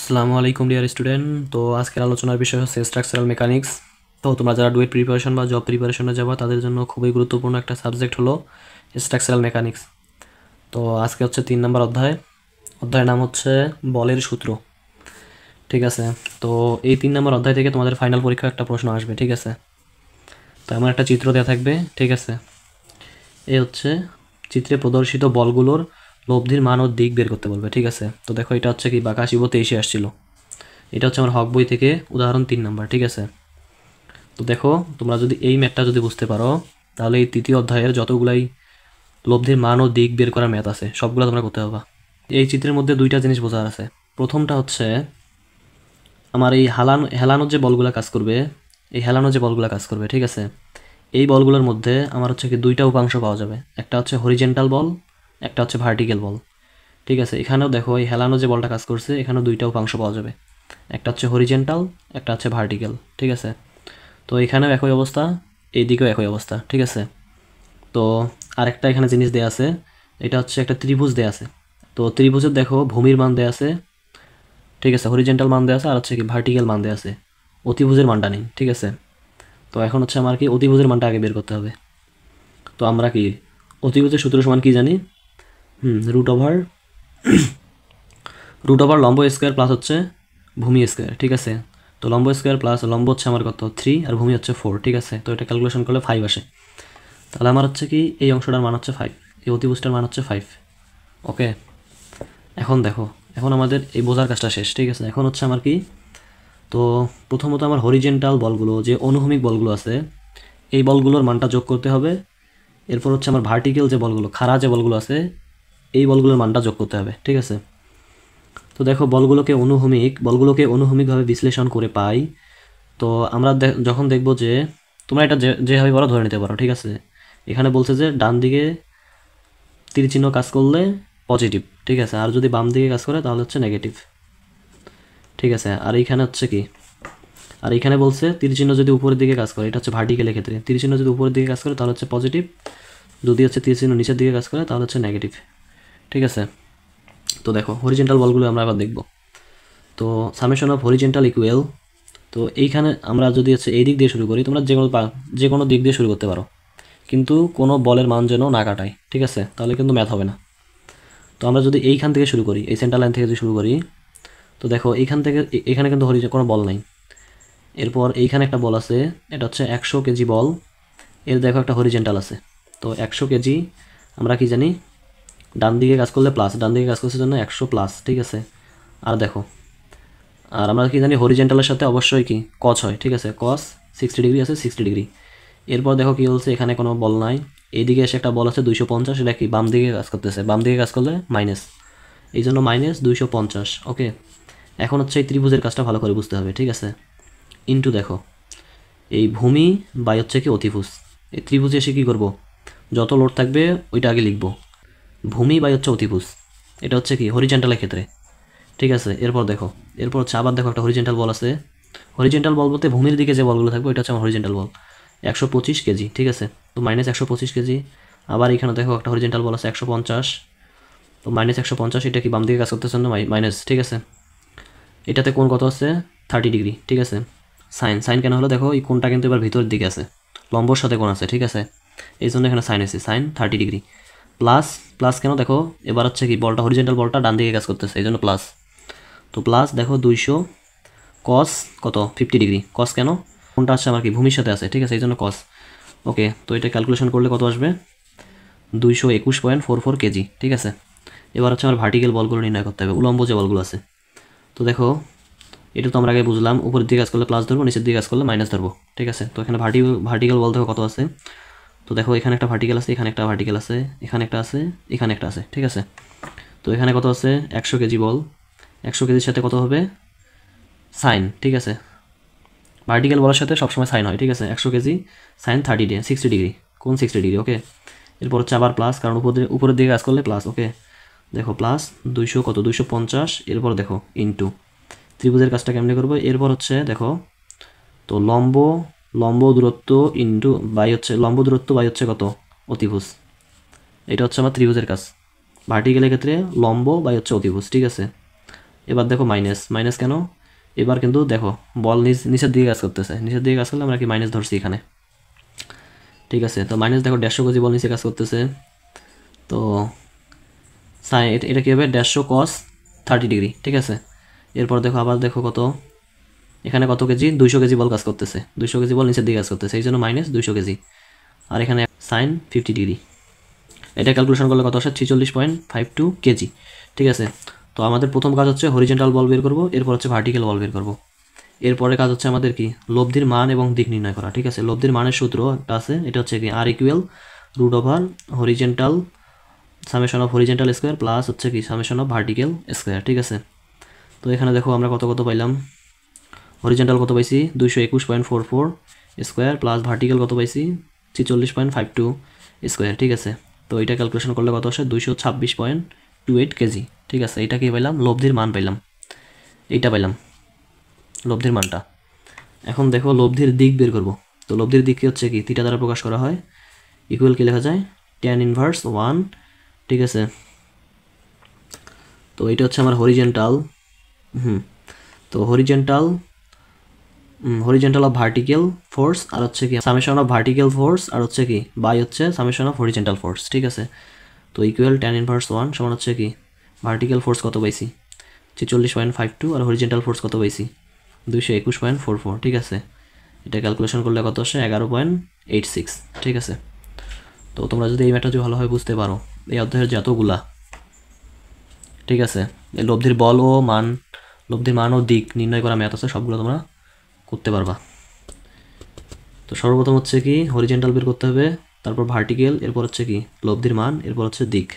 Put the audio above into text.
আসসালামু আলাইকুম dear student. তো আজকের আলোচনার বিষয় হচ্ছে স্ট্রাকচারাল মেকানিক্স। তো তোমরা যারা ডুয়েট প্রিপারেশন বা জব প্রিপারেশনে যাবা তাদের জন্য খুবই গুরুত্বপূর্ণ একটা সাবজেক্ট হলো স্ট্রাকচারাল মেকানিক্স। তো আজকে হচ্ছে 3 নম্বর অধ্যায়ের নাম হচ্ছে বলের সূত্র। ঠিক আছে, তো এই 3 নম্বর অধ্যায় থেকে তোমাদের ফাইনাল পরীক্ষা একটা প্রশ্ন আসবে। ঠিক আছে, তো আমার একটা চিত্র দেওয়া থাকবে। ঠিক আছে, এই হচ্ছে চিত্রে প্রদর্শিত বলগুলোর লব্ধির মান ও দিক বের করতে বলবে। ঠিক আছে, তো দেখো এটা হচ্ছে কি 82-23 আসছিল। এটা হচ্ছে আমার হক বই থেকে উদাহরণ 3 নম্বর। ঠিক আছে, তো দেখো তোমরা যদি এই ম্যাথটা যদি বুঝতে পারো তাহলে এই তৃতীয় অধ্যায়ের যতগুলাই লব্ধির মান ও দিক বের করার ম্যাথ আছে সবগুলো তোমরা করতে পারবা। এই চিত্রের মধ্যে দুইটা জিনিস বোঝার আছে। প্রথমটা হচ্ছে আমার এই হেলানোর যে বলগুলো কাজ করবে, এই হেলানোর যে বলগুলো কাজ করবে। ঠিক আছে, এই বলগুলোর মধ্যে আমার হচ্ছে কি দুইটা উপাংশ পাওয়া যাবে, একটা হচ্ছে হরিজেন্টাল বল, একটা হচ্ছে ভার্টিক্যাল বল। ঠিক আছে, এখানেও দেখো এই হেলানো যে বলটা কাজ করছে এখানেও দুইটা উপাংশ পাওয়া যাবে, একটা হচ্ছে হরিজেন্টাল, একটা হচ্ছে ভার্টিক্যাল। ঠিক আছে, তো এখানেও একই অবস্থা, এইদিকেও একই অবস্থা। ঠিক আছে, তো আরেকটা এখানে জিনিস দেয়া আছে, এটা হচ্ছে একটা ত্রিভুজ দেয়া আছে। তো ত্রিভুজের দেখো ভূমির মান দেয়া আছে। ঠিক আছে, হরিজেন্টাল মান দেয়া আছে আর হচ্ছে কি ভার্টিক্যাল মান দেয়া আছে, অতিভুজের মানটা নেই। ঠিক আছে, তো এখন হচ্ছে আমার কি অতিভুজের মানটা আগে বের করতে হবে। তো আমরা কি অতিভুজের সূত্র সমান কি জানি? রুট ওভার লম্ব স্কোয়ার প্লাস হচ্ছে ভূমি স্কোয়ার। ঠিক আছে, তো লম্ব স্কোয়ার প্লাস লম্ব হচ্ছে আমার কত 3 আর ভূমি হচ্ছে 4। ঠিক আছে, তো এটা ক্যালকুলেশন করলে 5 আসে। তাহলে আমার হচ্ছে কি এই অংশটার মান হচ্ছে 5, এই অতিভুজটার মান হচ্ছে 5। ওকে, এখন দেখো, এখন আমাদের এই বোঝার কাজটা শেষ। ঠিক আছে, এখন হচ্ছে আমার কি, তো প্রথমত আমার হরিজেন্টাল বলগুলো যে অনুভূমিক বলগুলো আছে এই বলগুলোর মানটা যোগ করতে হবে। এরপর হচ্ছে আমার ভার্টিক্যাল যে বলগুলো খাড়া যে বলগুলো আছে এই বলগুলোর মানটা যোগ করতে হবে। ঠিক আছে, তো দেখো বলগুলোকে অনুভূমিকভাবে বিশ্লেষণ করে পাই। তো আমরা যখন দেখব যে তোমরা এটা যেভাবে পারো ধরে নিতে পারো। ঠিক আছে, এখানে বলছে যে ডান দিকে তীর চিহ্ন কাজ করলে পজিটিভ। ঠিক আছে, আর যদি বাম দিকে কাজ করে তাহলে হচ্ছে নেগেটিভ। ঠিক আছে, আর এইখানে হচ্ছে কি, আর এইখানে বলছে তীর চিহ্ন যদি উপরের দিকে কাজ করে, এটা হচ্ছে ভার্টিক্যালের ক্ষেত্রে তীর চিহ্ন যদি উপরের দিকে কাজ করে তাহলে হচ্ছে পজিটিভ, যদি হচ্ছে তীর চিহ্ন নিচের দিকে কাজ করে তাহলে হচ্ছে নেগেটিভ। ঠিক আছে, তো দেখো হরিজেন্টাল বলগুলো আমরা আবার দেখব। তো সামেশন অফ হরিজেন্টাল ইকুয়াল, তো এইখানে আমরা যদি হচ্ছে এই দিক দিয়ে শুরু করি, তোমরা যে কোনো দিক দিয়ে শুরু করতে পারো, কিন্তু কোনো বলের মান যেন না কাটায়। ঠিক আছে, তাহলে কিন্তু ম্যাথ হবে না। তো আমরা যদি এইখান থেকে শুরু করি, এই সেন্টার লাইন থেকে যদি শুরু করি, তো দেখো এইখান থেকে এখানে কিন্তু কোনো বল নাই। এরপর এইখানে একটা বল আছে, এটা হচ্ছে 100 কেজি বল। এর দেখো একটা হরিজেন্টাল আছে। তো 100 কেজি আমরা কি জানি, ডান দিকে কাজ করলে প্লাস, ডান দিকে কাজ করছে জন্য 100 প্লাস। ঠিক আছে, আর দেখো, আর আমরা কি জানি হরিজেন্টালের সাথে অবশ্যই কি কস হয়। ঠিক আছে, কস 60 ডিগ্রি আছে, 60 ডিগ্রি। এরপর দেখো কি বলছে, এখানে কোনো বল নাই, এইদিকে এসে একটা বল আছে 250, এটা কি বাম দিকে কাজ করতেছে, বাম দিকে কাজ করলে মাইনাস, এই জন্য -250। ওকে, এখন হচ্ছে এই ত্রিভুজের কাজটা ভালো করে বুঝতে হবে। ঠিক আছে, ইন্টু দেখো এই ভূমি বাই হচ্ছে কি অতিভুজ, এই ত্রিভুজে এসে কী করবো, যত লোড থাকবে ওইটা আগে লিখবো, ভূমি বাই হচ্ছে অতিভুজ, এটা হচ্ছে কি হরিজেন্টালের ক্ষেত্রে। ঠিক আছে, এরপর দেখো, এরপর হচ্ছে আবার দেখো একটা হরিজেন্টাল বল আছে। হরিজেন্টাল বল বলতে ভূমির দিকে যে বলগুলো থাকবে এটা হচ্ছে আমার হরিজেন্টাল বল, 125 কেজি। ঠিক আছে, তো -125 কেজি। আবার এখানে দেখো একটা হরিজেন্টাল বল আছে 150, তো -150, এটা কি বাম দিকে কাজ করতেছে না মাইনাস। ঠিক আছে, এটাতে কোণ কত আছে 30 ডিগ্রি। ঠিক আছে, সাইন কেন হলো, দেখো এই কোণটা কিন্তু এবার ভিতরের দিকে আছে, লম্বর সাথে কোণ আছে। ঠিক আছে, এই জন্য এখানে সাইন আছে, সাইন 30 ডিগ্রি। প্লাস প্লাস কেন, দেখো এবার হচ্ছে কি বলটা হরিজেন্টাল বলটা ডান দিকে কাজ করতেছে এই জন্য প্লাস। তো প্লাস দেখো 200 কস কত 50 ডিগ্রি, কস কেন, কোনটা আসছে আমার কি ভূমির সাথে আছে। ঠিক আছে, এই জন্য কস। ওকে, তো এটা ক্যালকুলেশন করলে কত আসবে, 221.44 কেজি। ঠিক আছে, এবার হচ্ছে আমার ভার্টিক্যাল বলগুলো নির্ণয় করতে হবে, উলম্ব যে বলগুলো আছে। তো দেখো এটা তো আমরা আগে বুঝলাম, উপরের দিকে কাজ করলে প্লাস ধরবো, নিচের দিকে কাজ করলে মাইনাস ধরবো। ঠিক আছে, তো এখানে ভার্টিক্যাল বল দেখো কত আছে, তো দেখো এখানে একটা ভার্টিক্যাল আছে, এখানে একটা ভার্টিক্যাল আছে, এখানে একটা আছে, এখানে একটা আছে। ঠিক আছে, তো এখানে কত আছে 100 কেজি বল, 100 কেজির সাথে কত হবে সাইন। ঠিক আছে, ভার্টিক্যাল বলের সাথে সবসময় সাইন হয়। ঠিক আছে, 100 কেজি সাইন 60 ডিগ্রি, কোন 60 ডিগ্রি। ওকে, এরপর হচ্ছে আবার প্লাস, কারণ উপরের দিকে কাজ করলে প্লাস। ওকে, দেখো প্লাস 200 কত 250, এরপর দেখো ইন্টু ত্রিভুজের কাজটা কেমনে করবো, এরপর হচ্ছে দেখো, তো লম্ব দূরত্ব ইন্টু বাই হচ্ছে লম্ব দূরত্ব বাই হচ্ছে কত অতিভুজ, এটা হচ্ছে আমার ত্রিভুজের কাজ। ভার্টিক্যালের ক্ষেত্রে লম্ব বাই হচ্ছে অতিভুজ। ঠিক আছে, এবার দেখো মাইনাস, মাইনাস কেন? এবার কিন্তু দেখো বল নিচের দিকে কাজ করতেছে, নিচের দিকে কাজ করলে আমরা কি মাইনাস ধরছি এখানে, ঠিক আছে। তো মাইনাস দেখো 150 কেজি বল নিচে কাজ করতেছে, তো এটা কী হবে 150 cos 30 ডিগ্রি, ঠিক আছে। এরপর দেখো আবার দেখো কত, এখানে কত কেজি, 200 কেজি বল কাজ করতেছে, 200 কেজি বল নিচের দিকে কাজ করতেছে, এই জন্য মাইনাস 200 কেজি, আর এখানে সাইন 50 ডিগ্রি। এটা ক্যালকুলেশন করলে কত আসে, 46.52 কেজি, ঠিক আছে। তো আমাদের প্রথম কাজ হচ্ছে হরিজেন্টাল বল বের করবো, এরপর হচ্ছে ভার্টিক্যাল বল বের করবো। এরপরে কাজ হচ্ছে আমাদের কি লব্ধির মান এবং দিক নির্ণয় করা, ঠিক আছে। লব্ধির মানের সূত্র একটা আছে, এটা হচ্ছে কি R equal root over horizontal summation of horizontal square plus হচ্ছে কি সামেশন অফ ভার্টিক্যাল স্কোয়ার, ঠিক আছে। তো এখানে দেখো আমরা কত কত পাইলাম, হরিজেন্টাল কত পাইছি 221.44 স্কোয়ার প্লাস ভার্টিক্যাল কত পাইছি 46.52 স্কোয়ার, ঠিক আছে। তো এটা ক্যালকুলেশন করলে কত আসে 226.28 কেজি, ঠিক আছে। এটা কি পাইলাম, লব্ধির মান পাইলাম, এইটা পাইলাম লব্ধির মানটা। এখন দেখো লব্ধির দিক বের করব। তো লব্ধির দিক হচ্ছে কি থিটা দ্বারা প্রকাশ করা হয়, ইকুয়াল কি লেখা যায় tan ইনভার্স 1, ঠিক আছে। তো এটা হচ্ছে আমার হরিজেন্টাল, তো হরিজেন্টাল অফ ভার্টিক্যাল ফোর্স আর হচ্ছে কি সামেশন অফ ভার্টিক্যাল ফোর্স আর হচ্ছে কি বাই হচ্ছে সামেশন অফ হরিজেন্টাল ফোর্স, ঠিক আছে। তো ইকুয়াল tan ইনভার্স 1 সমান হচ্ছে কি ভার্টিক্যাল ফোর্স কত পাইছি 46.52 আর হরিজেন্টাল ফোর্স কত পাইছি 221.44, ঠিক আছে। এটা ক্যালকুলেশন করলে কত আসে 11.86, ঠিক আছে। তো তোমরা যদি এই ম্যাথটা ভালোভাবে বুঝতে পারো, এই অধ্যায়ের যতগুলা, ঠিক আছে, এই লব্ধির বল ও মান, লব্ধির মান ও দিক নির্ণয় করা ম্যাথ আছে, সবগুলো তোমরা করতে পারবা। তো সর্বপ্রথম হচ্ছে কি হরিজেন্টাল বের করতে হবে, তারপর ভার্টিক্যাল, এরপর হচ্ছে কি লব্ধির মান, এরপর হচ্ছে দিক।